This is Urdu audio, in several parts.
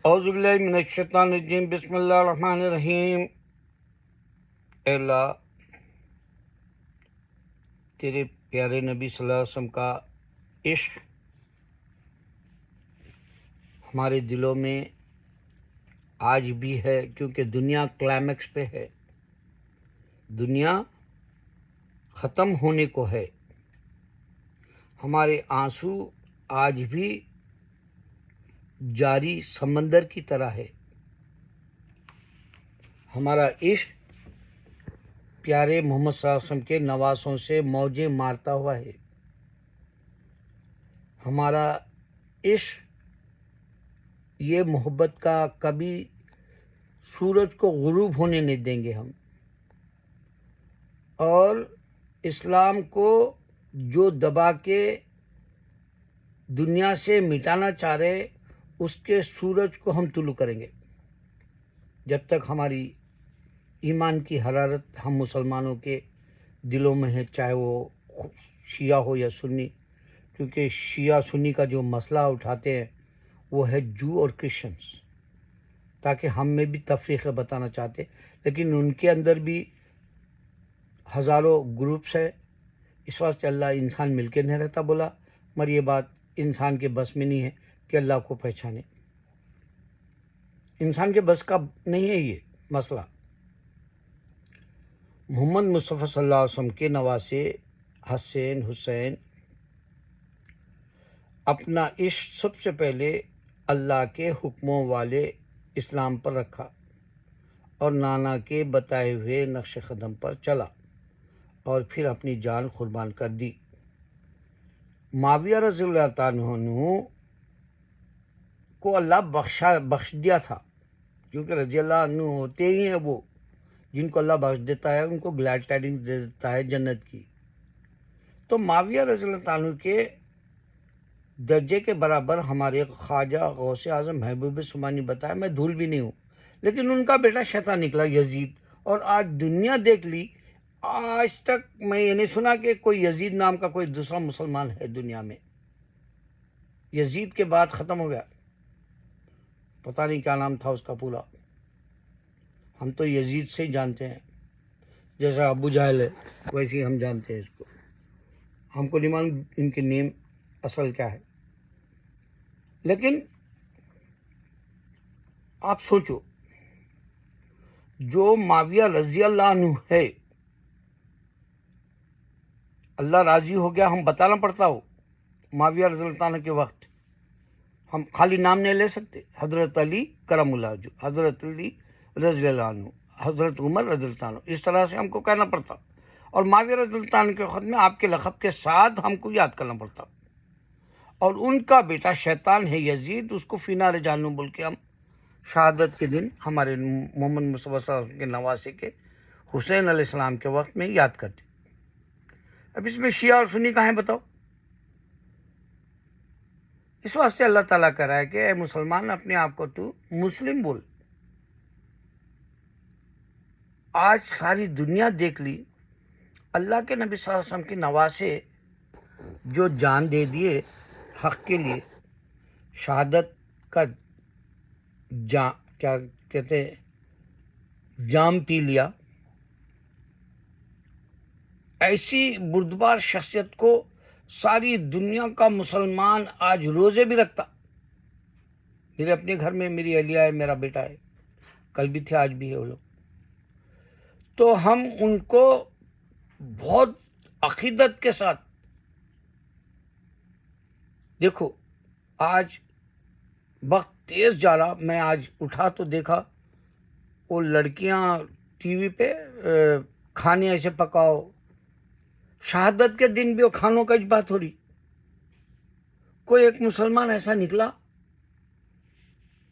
اعوذ باللہ من الشیطان الرجیم، بسم اللہ الرحمن الرحیم۔ اے اللہ، تیرے پیارے نبی صلی اللہ علیہ وسلم کا عشق ہمارے دلوں میں آج بھی ہے، کیونکہ دنیا کلائمیکس پہ ہے، دنیا ختم ہونے کو ہے۔ ہمارے آنسو آج بھی جاری سمندر کی طرح ہے۔ ہمارا عشق پیارے محمد صلی اللہ علیہ وسلم کے نواسوں سے موجیں مارتا ہوا ہے۔ ہمارا عشق، یہ محبت کا کبھی سورج کو غروب ہونے نہیں دیں گے ہم، اور اسلام کو جو دبا کے دنیا سے مٹانا چاہ رہے، اس کے سورج کو ہم طلوع کریں گے۔ جب تک ہماری ایمان کی حرارت ہم مسلمانوں کے دلوں میں ہے، چاہے وہ شیعہ ہو یا سنی، کیونکہ شیعہ سنی کا جو مسئلہ اٹھاتے ہیں وہ ہے جو اور کرسچنس، تاکہ ہم میں بھی تفریق بتانا چاہتے، لیکن ان کے اندر بھی ہزاروں گروپس ہے۔ اس واسطے اللہ انسان مل کے نہیں رہتا بولا، مگر یہ بات انسان کے بس میں نہیں ہے کہ اللہ کو پہچانے۔ انسان کے بس کا نہیں ہے یہ مسئلہ۔ محمد مصطفیٰ صلی اللہ علیہ وسلم کے نواسے حسین حسین اپنا عشق سب سے پہلے اللہ کے حکموں والے اسلام پر رکھا اور نانا کے بتائے ہوئے نقش قدم پر چلا، اور پھر اپنی جان قربان کر دی۔ معاویہ رضی اللہ تعالیٰ عنہ کو اللہ بخش دیا تھا، کیونکہ رضی اللہ عنہ ہوتے ہی ہیں وہ جن کو اللہ بخش دیتا ہے، ان کو گلیڈ ٹائڈنگ دے دیتا ہے جنت کی۔ تو معاویہ رضی اللہ تعالیٰ عنہ کے درجے کے برابر ہمارے خواجہ غوث اعظم محبوب سبحانی بتایا، میں دھول بھی نہیں ہوں، لیکن ان کا بیٹا شیطان نکلا یزید، اور آج دنیا دیکھ لی، آج تک میں یہ نہیں سنا کہ کوئی یزید نام کا کوئی دوسرا مسلمان ہے دنیا میں۔ یزید کے بعد ختم ہو گیا، پتہ نہیں کیا نام تھا اس کا پورا۔ ہم تو یزید سے ہی جانتے ہیں، جیسا ابو جہل ہے ویسے ہی ہم جانتے ہیں اس کو، ہم کو نہیں معلوم ان کے نیم اصل کیا ہے۔ لیکن آپ سوچو، جو معاویہ رضی اللہ عنہ ہے، اللہ راضی ہو گیا، ہم بتانا پڑتا ہو معاویہ رضی اللہ عنہ کے وقت، ہم خالی نام نہیں لے سکتے۔ حضرت علی کرم اللہ وجہ، حضرت علی رضی اللہ عنہ، حضرت عمر رضی اللہ عنہ، اس طرح سے ہم کو کہنا پڑتا، اور معاویہ رضی اللہ عنہ کے وقت میں آپ کے لقب کے ساتھ ہم کو یاد کرنا پڑتا۔ اور ان کا بیٹا شیطان ہے یزید، اس کو فی نار جہنم بول کے ہم شہادت کے دن ہمارے محمد مصطفیٰ صلی اللہ علیہ وسلم کے نواسے کے حسین علیہ السلام کے وقت میں یاد کرتے۔ اب اس میں شیعہ اور سنی کہاں ہیں بتاؤ؟ اس واسطے اللہ تعالیٰ کہہ رہا ہے کہ اے مسلمان، اپنے آپ کو تو مسلم بول۔ آج ساری دنیا دیکھ لی، اللہ کے نبی صلی اللہ علیہ وسلم کے نواسے جو جان دے دیے حق کے لیے، شہادت کا کیا کہتے ہیں، جام پی لیا، ایسی بردبار شخصیت کو ساری دنیا کا مسلمان آج روزے بھی رکھتا۔ میرے اپنے گھر میں میری اہلیہ ہے، میرا بیٹا ہے، کل بھی تھے آج بھی ہے وہ لوگ، تو ہم ان کو بہت عقیدت کے ساتھ دیکھو۔ آج وقت تیز جا رہا، میں آج اٹھا تو دیکھا وہ لڑکیاں ٹی وی پہ کھانے ایسے پکاؤ، شہادت کے دن بھی وہ کھانوں کا بات ہو رہی۔ کوئی ایک مسلمان ایسا نکلا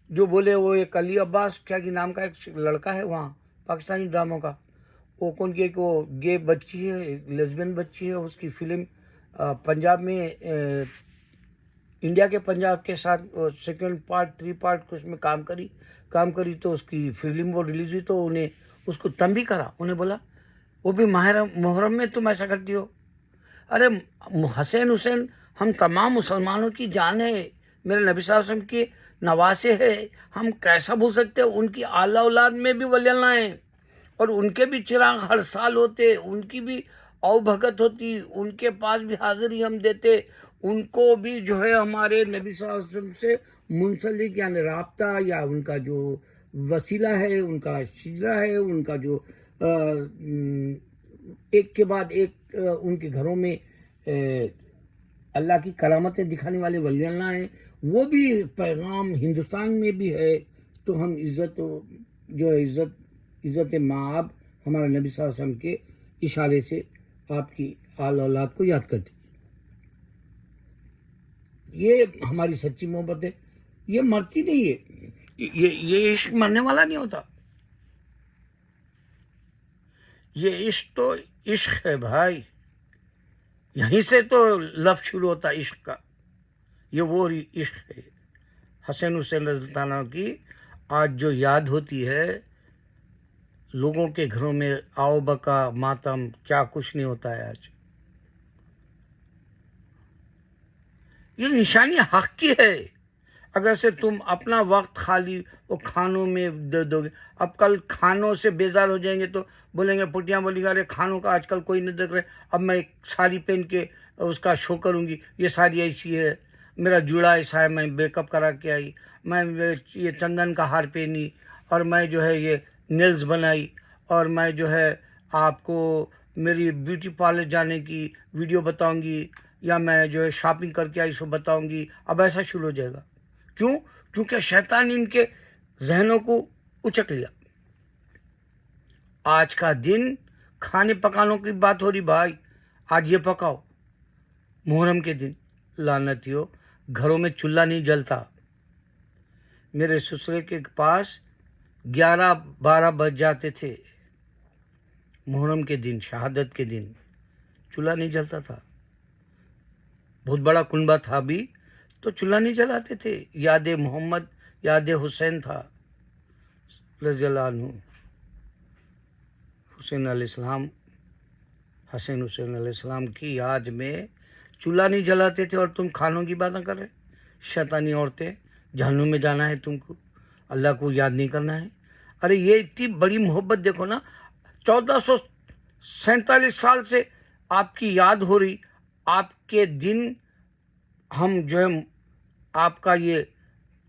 جو بولے، وہ ایک علی عباس کیا کہ نام کا ایک لڑکا ہے وہاں پاکستانی ڈراموں کا، وہ کون کی وہ گے بچی ہے، لیزبین بچی ہے، اس کی فلم پنجاب میں، انڈیا کے پنجاب کے ساتھ سیکنڈ پارٹ 3 پارٹ اس میں کام کری تو اس کی فلم وہ ریلیز ہوئی، تو انہیں اس کو تنبیہ کرا، انہیں بولا وہ بھی محرم میں تم ایسا کرتی ہو۔ ارے حسین ہم تمام مسلمانوں کی جان ہے، میرے نبی صلی اللہ علیہ وسلم کے نواسے ہیں، ہم کیسا بھول سکتے ہیں؟ ان کی اعلی اولاد میں بھی ولی اللہ ہیں، اور ان کے بھی چراغ ہر سال ہوتے، ان کی بھی او بھگت ہوتی، ان کے پاس بھی حاضری ہم دیتے، ان کو بھی جو ہے ہمارے نبی صلی اللہ علیہ وسلم سے منسلک یعنی رابطہ یا ان کا جو وسیلہ ہے، ان کا شجرہ ہے، ان کا جو ایک کے بعد ایک ان کے گھروں میں اللہ کی کرامتیں دکھانے والے ولی اللہ ہیں، وہ بھی پیغام ہندوستان میں بھی ہے۔ تو ہم عزت مآب ہمارے نبی صلی اللہ علیہ وسلم کے اشارے سے آپ کی آل اولاد کو یاد کرتے، یہ ہماری سچی محبت ہے، یہ مرتی نہیں ہے، یہ عشق مرنے والا نہیں ہوتا، یہ عشق تو عشق ہے بھائی، یہیں سے تو لفظ شروع ہوتا عشق کا، یہ وہ عشق ہے۔ حسین حسین رضی اللہ عنہ کی آج جو یاد ہوتی ہے، لوگوں کے گھروں میں آؤ بکا ماتم کیا کچھ نہیں ہوتا ہے آج، یہ نشانی حق کی ہے۔ اگر سے تم اپنا وقت خالی وہ کھانوں میں دے دو گے، اب کل کھانوں سے بیزار ہو جائیں گے تو بولیں گے، پٹیاں بولی گا، رے کھانوں کا آج کل کوئی نہیں دیکھ رہے، اب میں ساڑی پہن کے اس کا شو کروں گی، یہ ساڑی ایسی ہے، میرا جوڑا ایسا ہے، میں بیک اپ کرا کے آئی، میں یہ چندن کا ہار پہنی، اور میں جو ہے یہ نیلز بنائی، اور میں جو ہے آپ کو میری بیوٹی پارلر جانے کی ویڈیو بتاؤں گی، یا میں جو ہے شاپنگ کر کے آئی سو بتاؤں گی۔ اب ایسا شروع ہو جائے گا، کیوں؟ کیونکہ شیطان نے ان کے ذہنوں کو اچک لیا۔ آج کا دن کھانے پکانوں کی بات ہو رہی بھائی، آج یہ پکاؤ، محرم کے دن لعنتیو گھروں میں چولہا نہیں جلتا۔ میرے سسرے کے پاس 11-12 بج جاتے تھے محرم کے دن، شہادت کے دن، چولہا نہیں جلتا تھا، بہت بڑا کنبہ تھا بھی تو چولہا نہیں جلاتے تھے، یاد محمد یاد حسین تھا رضی اللہ عنہ، حسین علیہ السلام، حسین حسین علیہ السلام کی یاد میں چولہا نہیں جلاتے تھے، اور تم کھانوں کی باتیں کر رہے، شیطانی عورتیں، جہنم میں جانا ہے تم کو، اللہ کو یاد نہیں کرنا ہے۔ ارے یہ اتنی بڑی محبت دیکھو نا، 1447 سال سے آپ کی یاد ہو رہی، آپ کے دن ہم جو ہے آپ کا یہ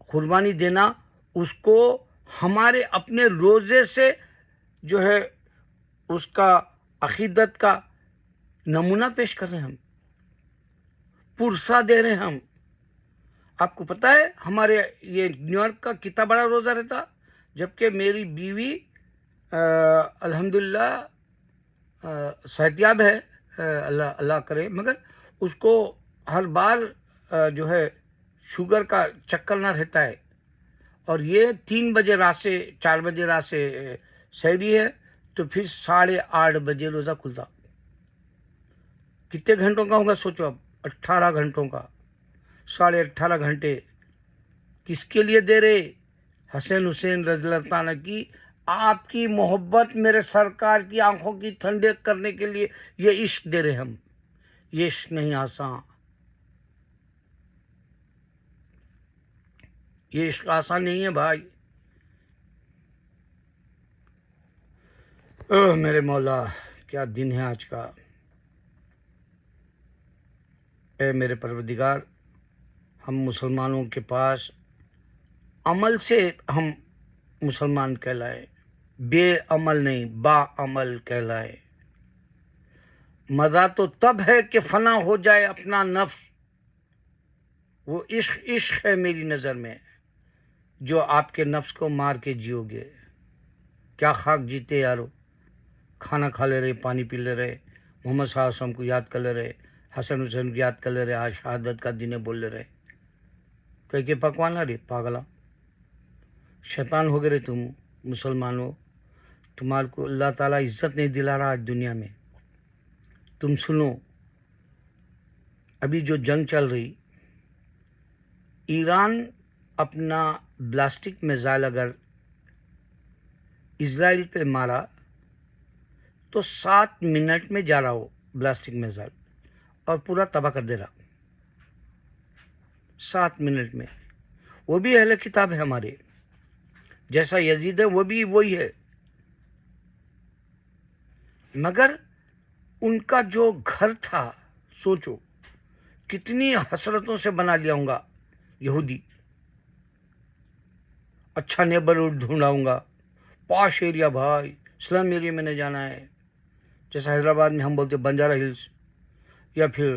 قربانی دینا، اس کو ہمارے اپنے روزے سے جو ہے اس کا عقیدت کا نمونہ پیش کر رہے ہیں، ہم پرسہ دے رہے ہیں ہم۔ آپ کو پتہ ہے ہمارے یہ نیو یارک کا کتنا بڑا روزہ رہتا، جبکہ میری بیوی الحمدللہ صحتیاب ہے، اللہ کرے، مگر اس کو ہر بار جو ہے شوگر کا چکر نہ رہتا ہے، اور یہ 3 بجے رات سے 4 بجے رات سے سحری ہے، تو پھر 8:30 بجے روزہ کھلتا۔ کتنے گھنٹوں کا ہوگا سوچو اب، 18 گھنٹوں کا، 18.5 گھنٹے کس کے لیے دے رہے؟ حسین حسین رضی اللہ عنہ کی، آپ کی محبت، میرے سرکار کی آنکھوں کی ٹھنڈک کرنے کے لیے یہ عشق دے رہے ہم۔ یہ عشق نہیں آسان، یہ عشق آسان نہیں ہے بھائی۔ اوہ میرے مولا، کیا دن ہے آج کا! اے میرے پروردگار، ہم مسلمانوں کے پاس عمل سے ہم مسلمان کہلائے، بے عمل نہیں، با عمل کہلائے۔ مزہ تو تب ہے کہ فنا ہو جائے اپنا نفس، وہ عشق ہے میری نظر میں، جو آپ کے نفس کو مار کے جیو گے۔ کیا خاک جیتے یارو، کھانا کھا لے رہے، پانی پی لے رہے، محمد صلی اللہ علیہ وسلم کو یاد کر لے رہے، حسن حسین کو یاد کر لے رہے، آج شہادت کا دن بول لے رہے، کہہ کے پکوان رہے پاگلا، شیطان ہو گئے تم مسلمانوں، تمہارے کو اللہ تعالیٰ عزت نہیں دلا رہا آج دنیا میں۔ تم سنو، ابھی جو جنگ چل رہی، ایران اپنا بلاسٹک میزائل اگر اسرائیل پہ مارا تو 7 منٹ میں جا رہا ہو بلاسٹک میزائل، اور پورا تباہ کر دے رہا۔ 7 منٹ میں. وہ بھی اہل کتاب ہے ہمارے جیسا یزید ہے, وہ بھی وہی ہے, مگر ان کا جو گھر تھا, سوچو کتنی حسرتوں سے بنا لیا ہوں گا یہودی. اچھا نیبرہڈ ڈھونڈاؤں گا, پاش ایریا بھائی, سلم ایریا میں نہیں جانا ہے, جیسا حیدرآباد میں ہم بولتے بنجارا ہلز, یا پھر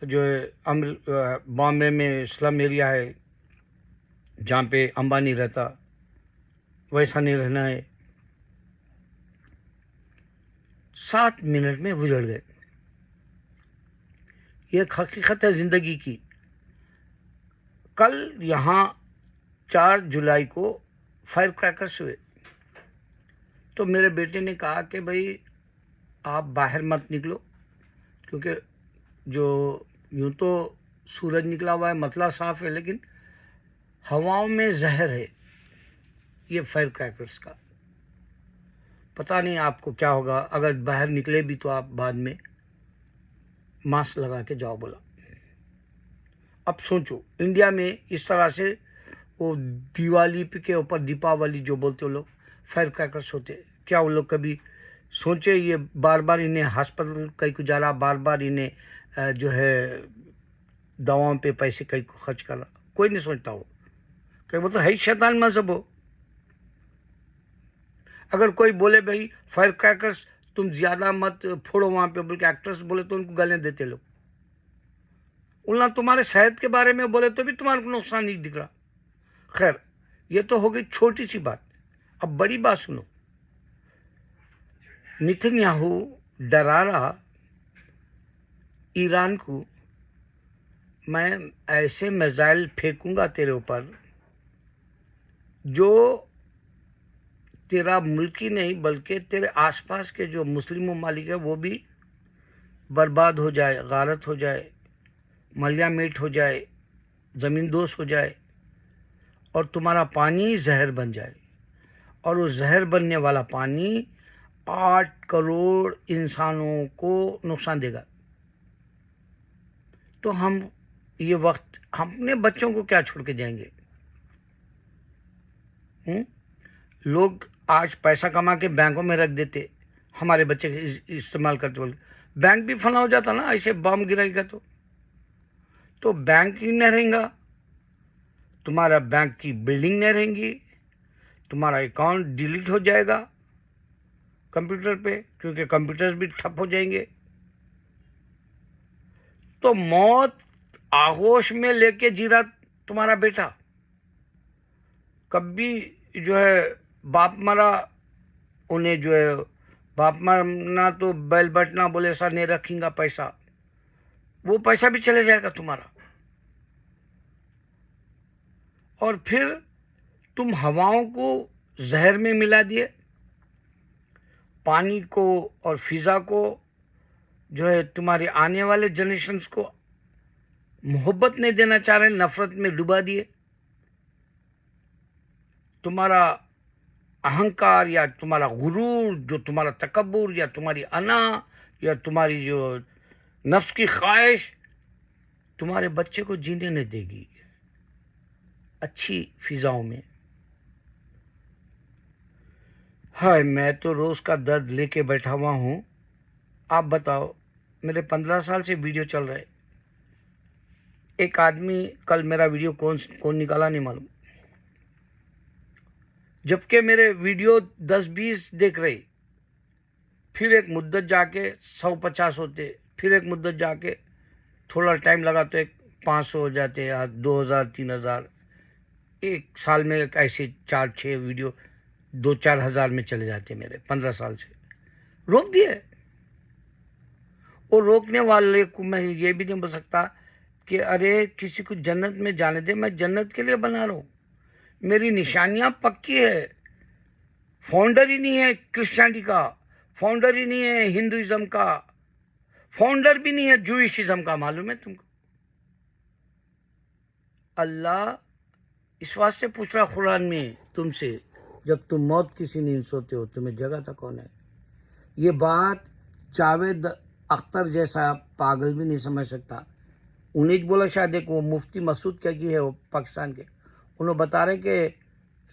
جو ہے بامبے میں سلم ایریا ہے جہاں پہ امبانی رہتا, ویسا نہیں رہنا ہے. 7 منٹ میں گزر گئے. یہ ایک حقیقت ہے زندگی کی. کل یہاں 4 جولائی کو فائر کریکرز ہوئے, تو میرے بیٹے نے کہا کہ بھائی آپ باہر مت نکلو, کیونکہ جو یوں تو سورج نکلا ہوا ہے, مطلع صاف ہے, لیکن ہواؤں میں زہر ہے یہ فائر کریکرز کا. پتہ نہیں آپ کو کیا ہوگا, اگر باہر نکلے بھی تو آپ بعد میں ماسک لگا کے جاؤ بولا. اب سوچو انڈیا میں اس طرح سے وہ دیوالی کے اوپر دیپاولی جو بولتے وہ لوگ فائر کریکرز ہوتے, کیا وہ لوگ کبھی سوچے یہ بار بار انہیں ہاسپٹل کئی کو جا رہا, بار بار انہیں جو ہے دواؤں پہ پیسے کئی کو خرچ کر رہا؟ کوئی نہیں سوچتا ہو کہ وہ تو ہے شیطان مذہب ہو. اگر کوئی بولے بھائی فائر کریکرز تم زیادہ مت پھوڑو وہاں پہ, بلکہ ایکٹرس بولے تو ان کو گالیں دیتے لوگ. اللہ تمہارے صحت کے بارے میں بولے تو بھی تمہارے کو نقصان نہیں دکھ رہا. خیر یہ تو ہو گئی چھوٹی سی بات. اب بڑی بات سنو. نیتن یاہو ڈرا رہا ایران کو, میں ایسے میزائل پھینکوں گا تیرے اوپر جو تیرا ملک ہی نہیں بلکہ تیرے آس پاس کے جو مسلم ممالک ہے وہ بھی برباد ہو جائے, غارت ہو جائے, ملیا میٹ ہو جائے, زمین دوز ہو جائے, اور تمہارا پانی زہر بن جائے. اور وہ زہر بننے والا پانی 8 کروڑ انسانوں کو نقصان دے گا. تو ہم یہ وقت ہم اپنے بچوں کو کیا چھوڑ کے جائیں گے؟ لوگ آج پیسہ کما کے بینکوں میں رکھ دیتے, ہمارے بچے استعمال کرتے بولے, بینک بھی فنا ہو جاتا نا ایسے بم گرائے گا تو بینک ہی نہیں رہیں گا, تمہارا بینک کی بلڈنگ نہیں رہیں گی, تمہارا اکاؤنٹ ڈیلیٹ ہو جائے گا کمپیوٹر پہ, کیونکہ کمپیوٹرز بھی ٹھپ ہو جائیں گے. تو موت آغوش میں لے کے جی رہا تمہارا بیٹا. کبھی جو ہے باپ مرا, انہیں جو ہے باپ مرنا تو بیل بٹنا بولے ایسا نہیں رکھیں گا پیسہ, وہ پیسہ بھی چلے جائے گا تمہارا. اور پھر تم ہواؤں کو زہر میں ملا دیے, پانی کو اور فضا کو جو ہے تمہارے آنے والے جنریشنز کو محبت نہیں دینا چاہ رہے, نفرت میں ڈبا دیے. تمہارا اہنکار یا تمہارا غرور, جو تمہارا تکبر یا تمہاری انا یا تمہاری جو نفس کی خواہش تمہارے بچے کو جینے نہیں دے گی اچھی فضاؤں میں. ہائے میں تو روز کا درد لے کے بیٹھا ہوا ہوں. آپ بتاؤ, میرے 15 سال سے ویڈیو چل رہے, ایک آدمی کل میرا ویڈیو کون نکالا نہیں معلوم, جبکہ میرے ویڈیو 10-20 دیکھ رہے, پھر ایک مدت جا کے 150 ہوتے, پھر ایک مدت جا کے تھوڑا ٹائم لگا تو 500 ہو جاتے, یا 2000-3000, ایک سال میں ایسے 4-6 ویڈیو 2-4 ہزار میں چلے جاتے میرے. 15 سال سے روک دیے. اور روکنے والے کو میں یہ بھی نہیں بول سکتا کہ ارے کسی کو جنت میں جانے دے, میں جنت کے لیے بنا رہا ہوں. میری نشانیاں پکی ہے. فاؤنڈر ہی نہیں ہے کرسچینٹی کا, فاؤنڈر ہی نہیں ہے ہندوازم کا, فاؤنڈر بھی نہیں ہے جوئشزم کا. معلوم ہے تم کو؟ اللہ اس واسطے پوچھ رہا قرآن میں تم سے, جب تم موت کسی نیند سوتے ہو تمہیں جگاتا کون ہے؟ یہ بات جاوید اختر جیسا پاگل بھی نہیں سمجھ سکتا انہیں بولا شاید ایک وہ مفتی مسعود کیا کی ہے وہ پاکستان کے، انہوں بتا رہے کہ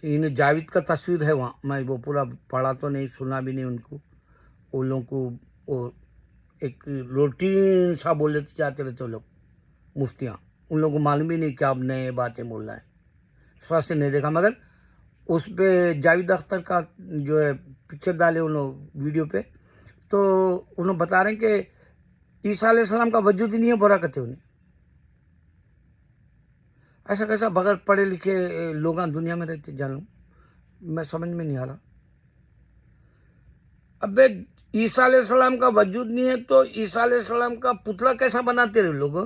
انہیں جاوید کا تصویر ہے وہاں. میں وہ پورا پڑھا تو نہیں، سنا بھی نہیں ان کو. وہ لوگوں کو وہ ایک روٹین سا بولے جاتے رہتے وہ لوگ مفتیاں، ان لوگوں کو معلوم ہی نہیں کہ اب نئے باتیں بول رہا ہے. اس واسطے نہیں دیکھا، مگر اس پہ جاوید اختر کا جو ہے پکچر ڈالے انہوں ویڈیو پہ، تو انہوں بتا رہے ہیں کہ عیسیٰ علیہ السلام کا وجود ہی نہیں ہے، برا کہتے انہیں. ایسا کیسا بغیر پڑھے لکھے لوگ دنیا میں رہتے جانوں، میں سمجھ میں نہیں آ رہا. اب عیسیٰ علیہ السلام کا وجود نہیں ہے تو عیسیٰ علیہ السلام کا پتلا کیسا بناتے رہے لوگ؟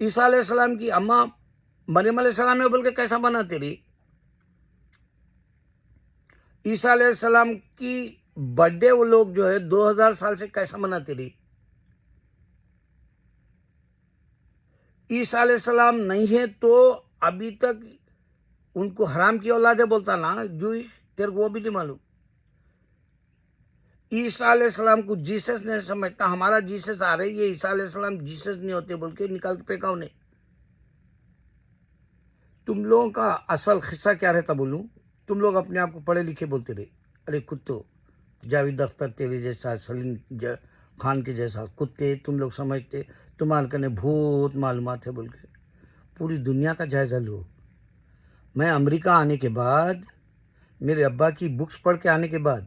عیسیٰ علیہ السلام کی اماں مریم علیہ السلام ہے بول کے کیسا بناتے رہی؟ عیسیٰ علیہ السلام کی برتھ ڈے وہ لوگ جو ہے 2000 سال سے کیسا مناتے رہی؟ عیسیٰ علیہ السلام نہیں ہے تو ابھی تک ان کو حرام کی اولاد ہے بولتا نا جوئش، تیرے کو وہ بھی نہیں معلوم. عیسیٰ علیہ السلام کو جیسس نہیں سمجھتا، ہمارا جیسس آ رہی ہے، عیسیٰ علیہ السلام جیسس نہیں ہوتے بول کے نکال کے پھینکا انہیں. تم لوگوں کا اصل قصہ کیا رہتا بولوں؟ تم لوگ اپنے آپ کو پڑھے لکھے بولتے رہے. ارے کتو، جاوید اختر تیرے جیسا، سلیم خان کے جیسا کتے تم لوگ سمجھتے تمہارے کنے بہت معلومات ہے بول کے. پوری دنیا کا جائزہ لو. میں امریکہ آنے کے بعد، میرے ابا کی بکس پڑھ کے آنے کے بعد،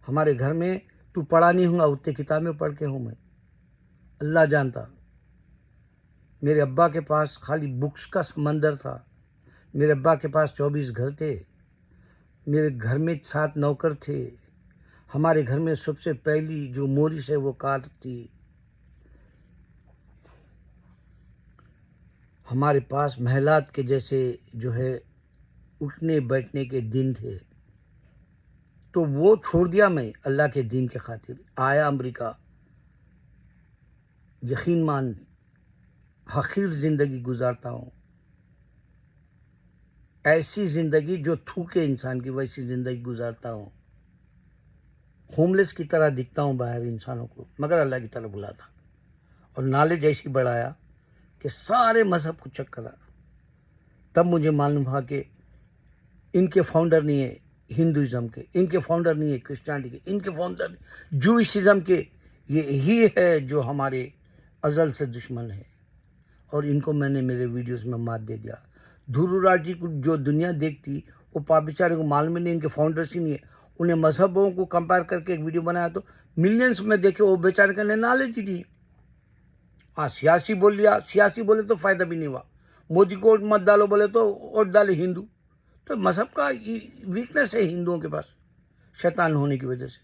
ہمارے گھر میں تو پڑھا نہیں ہوں گا اتنے کتابیں پڑھ کے ہوں میں، اللہ جانتا. میرے ابا کے پاس خالی بکس کا سمندر تھا. میرے ابا کے پاس 24 گھر تھے. میرے گھر میں 7 نوکر تھے. ہمارے گھر میں سب سے پہلی جو مورس ہے وہ کار تھی. ہمارے پاس محلات کے جیسے جو ہے اٹھنے بیٹھنے کے دن تھے. تو وہ چھوڑ دیا میں اللہ کے دین کے خاطر. آیا امریکہ. یقین مان حقیر زندگی گزارتا ہوں، ایسی زندگی جو تھوکے انسان کی، ویسی زندگی گزارتا ہوں. ہوملیس کی طرح دکھتا ہوں باہر انسانوں کو، مگر اللہ کی طرف بلاتا. اور نالج ایسی بڑھایا کہ سارے مذہب کو چیک کرا. تب مجھے معلوم ہوا کہ ان کے فاؤنڈر نہیں ہے ہندوازم کے، ان کے فاؤنڈر نہیں ہے کرسچینٹی کے، ان کے فاؤنڈر جوئشزم کے. یہی ہے جو ہمارے ازل سے دشمن ہے. اور ان کو میں نے میرے ویڈیوز میں مات دے دیا. دھرو راٹھی کو جو دنیا دیکھتی، وہ بیچارے کو معلوم نہیں ان کے فاؤنڈرس ہی نہیں ہے. انہیں مذہبوں کو کمپیئر کر کے ایک ویڈیو بنایا تو ملینس میں دیکھے. وہ بیچارے کا نالج ہی نہیں. ہاں سیاسی بول لیا، سیاسی بولے تو فائدہ بھی نہیں ہوا. مودی کو ووٹ مت ڈالو بولے تو ووٹ ڈالے ہندو. تو مذہب کا ویکنس ہے ہندوؤں کے پاس، شیطان ہونے کی وجہ سے.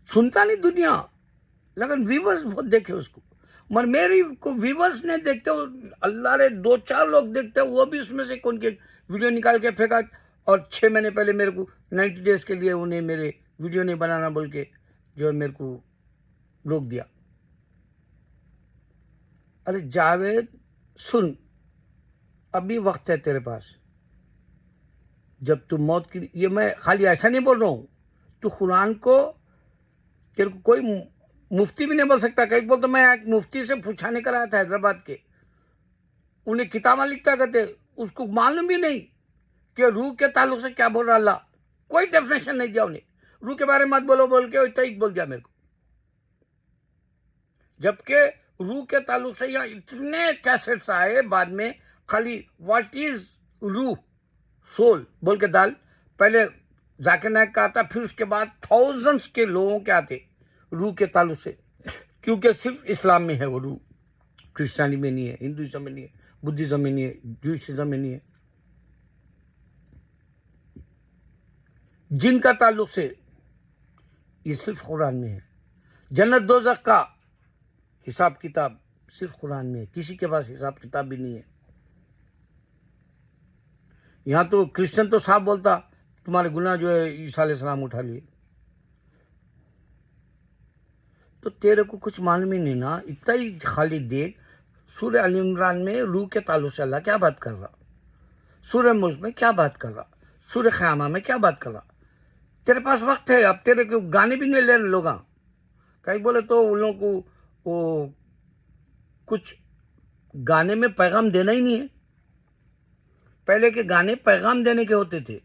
سنتا نہیں دنیا، لیکن ویورز بہت دیکھے اس کو. مگر میری کو ویورز نہیں دیکھتے، اللہ رے 2-4 لوگ دیکھتے، وہ بھی اس میں سے کون کے ویڈیو نکال کے پھینکا. اور 6 مہینے پہلے میرے کو 90 ڈیز کے لیے انہیں میرے ویڈیو نہیں بنانا بول کے جو ہے میرے کو روک دیا. ارے جاوید سن، ابھی وقت ہے تیرے پاس. جب تو موت کی، یہ میں خالی ایسا نہیں بول رہا ہوں، تو قرآن کو تیرے کو کوئی مفتی بھی نہیں بول سکتا. کہیں بولتا میں ایک مفتی سے پوچھانے کرایا تھا حیدرآباد کے، انہیں کتابیں لکھتا کرتے، اس کو معلوم بھی نہیں کہ روح کے تعلق سے کیا بول رہا اللہ. کوئی ڈیفینیشن نہیں دیا انہیں. روح کے بارے میں مت بولو بول کے اتنا ہی بول دیا میرے کو. جبکہ روح کے تعلق سے یہاں اتنے کیسٹس آئے بعد میں، خالی واٹ از روح، سول بول کے ڈال. پہلے ذاکر نائک کا آتا، پھر اس کے بعد تھاؤزنڈس کے لوگوں کے آتے روح کے تعلق سے. کیونکہ صرف اسلام میں ہے وہ روح، کرسچینٹی میں نہیں ہے، ہندوازم میں نہیں ہے، بدھزم میں نہیں ہے، جوئشزم میں نہیں ہے. جن کا تعلق سے یہ صرف قرآن میں ہے. جنت دوزخ کا حساب کتاب صرف قرآن میں ہے، کسی کے پاس حساب کتاب بھی نہیں ہے. یہاں تو کرسچن تو صاحب بولتا تمہارے گناہ جو ہے عیسیٰ علیہ السلام اٹھا لیے. تو تیرے کو کچھ معلوم ہی نہیں نا. اتنا ہی خالی دیکھ، سورہ ال عمران میں روح کے تعلق سے اللہ کیا بات کر رہا، سورہ ملک میں کیا بات کر رہا، سورہ قیامہ میں کیا بات کر رہا. تیرے پاس وقت ہے. اب تیرے کو گانے بھی نہیں لے رہے لوگ. کہیں بولے تو ان لوگوں کو وہ کچھ گانے میں پیغام دینا ہی نہیں ہے. پہلے کے گانے پیغام دینے کے ہوتے تھے.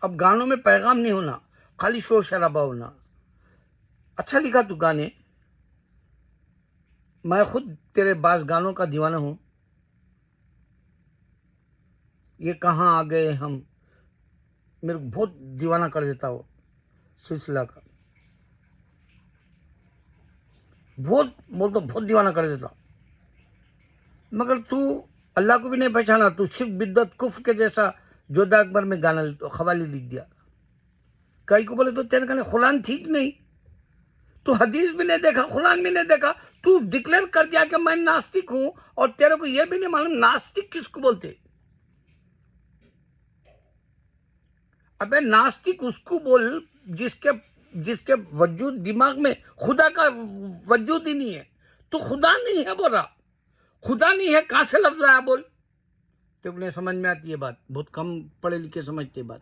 اب گانوں میں پیغام نہیں ہونا, خالی شور شرابہ ہونا. اچھا لکھا تو گانے, میں خود تیرے بعض گانوں کا دیوانہ ہوں. یہ کہاں آ گئے ہم, میرے کو بہت دیوانہ کر دیتا وہ سلسلہ کا. بہت دیوانہ کر دیتا. مگر تو اللہ کو بھی نہیں پہچانا, تو شرک بدعت کفر کے جیسا جودھا اکبر میں گانا قوالی لکھ دیا. کئی کو بولے تو تیرے کہنے قرآن ٹھیک نہیں, تو حدیث بھی نہیں دیکھا, قرآن بھی نہیں دیکھا, تو ڈکلیئر کر دیا کہ میں ناستک ہوں, اور تیرے کو یہ بھی نہیں معلوم ناستک کس کو بولتے. ابے ناستک اس کو بول جس کے وجود دماغ میں خدا کا وجود ہی نہیں ہے. تو خدا نہیں ہے بول رہا, خدا نہیں ہے, کہاں سے لفظ آیا بول. تو انہیں سمجھ میں آتی ہے بات, بہت کم پڑھے لکھے سمجھتے بات.